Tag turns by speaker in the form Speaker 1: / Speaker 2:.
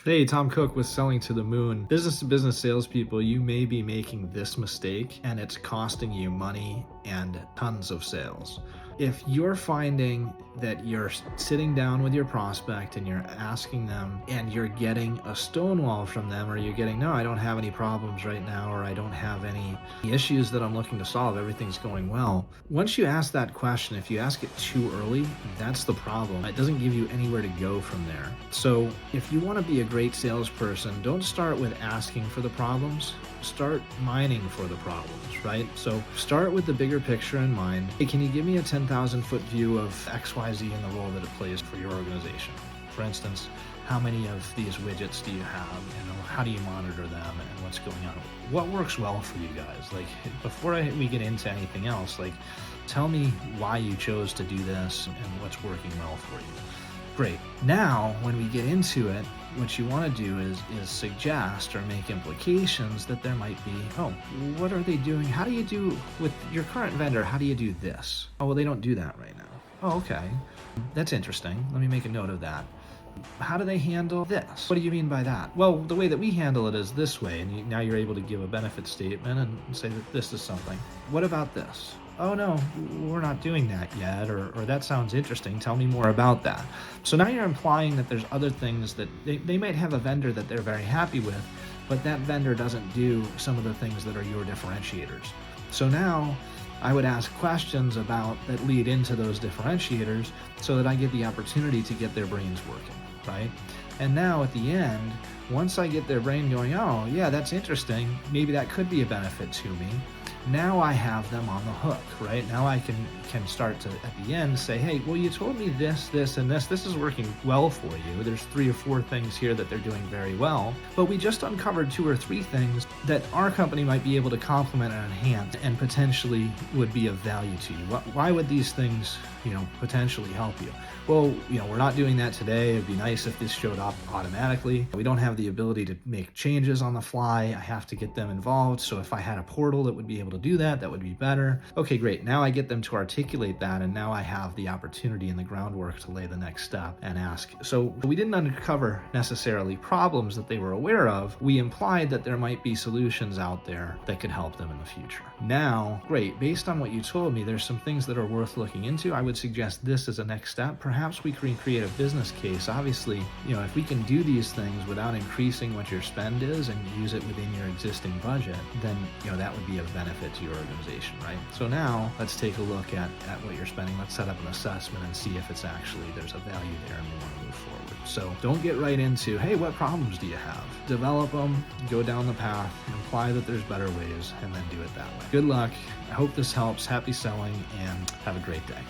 Speaker 1: Hey, Tom Cook with Selling to the Moon. Business to business salespeople, you may be making this mistake and it's costing you money and tons of sales. If you're finding that you're sitting down with your prospect and you're asking them and you're getting a stonewall from them, or you're getting, no, I don't have any problems right now, or I don't have any issues that I'm looking to solve, everything's going well. Once you ask that question, if you ask it too early, that's the problem. It doesn't give you anywhere to go from there. So if you want to be a great salesperson, don't start with asking for the problems. Start mining for the problems, right? So start with the bigger picture in mind. Hey, can you give me a 10,000 foot view of XYZ and the role that it plays for your organization? For instance, how many of these widgets do you have? How do you monitor them and what's going on? What works well for you guys? Like, before we get into anything else, like, tell me why you chose to do this and what's working well for you. Great. Now, when we get into it, what you want to do is suggest or make implications that there might be, oh, what are they doing? How do you do with your current vendor? How do you do this? Oh, well, they don't do that right now. Oh, okay. That's interesting. Let me make a note of that. How do they handle this? What do you mean by that? Well, the way that we handle it is this way, and now you're able to give a benefit statement and say that this is something. What about this? Oh no, we're not doing that yet, or that sounds interesting, tell me more about that. So now you're implying that there's other things that they might have a vendor that they're very happy with, but that vendor doesn't do some of the things that are your differentiators. So now I would ask questions that lead into those differentiators so that I get the opportunity to get their brains working, right? And now at the end, once I get their brain going, oh yeah, that's interesting, maybe that could be a benefit to me. Now I have them on the hook, right? Now I can start to, at the end, say, hey, well, you told me this, and this. This is working well for you. There's 3 or 4 things here that they're doing very well. But we just uncovered 2 or 3 things that our company might be able to complement and enhance and potentially would be of value to you. Why would these things, potentially help you? Well, we're not doing that today. It'd be nice if this showed up automatically. We don't have the ability to make changes on the fly. I have to get them involved. So if I had a portal that would be able to do that, that would be better. Okay, great. Now I get them to articulate that, and now I have the opportunity and the groundwork to lay the next step and ask. So we didn't uncover necessarily problems that they were aware of. We implied that there might be solutions out there that could help them in the future. Now, great. Based on what you told me, there's some things that are worth looking into. I would suggest this as a next step. Perhaps we can create a business case. Obviously, if we can do these things without increasing what your spend is and use it within your existing budget, then that would be of benefit to your organization, right? So now let's take a look at what you're spending. Let's set up an assessment and see if it's actually there's a value there and we want to move forward. So don't get right into, hey, what problems do you have? Develop them, go down the path, imply that there's better ways, and then do it that way. Good luck. I hope this helps. Happy selling, and have a great day.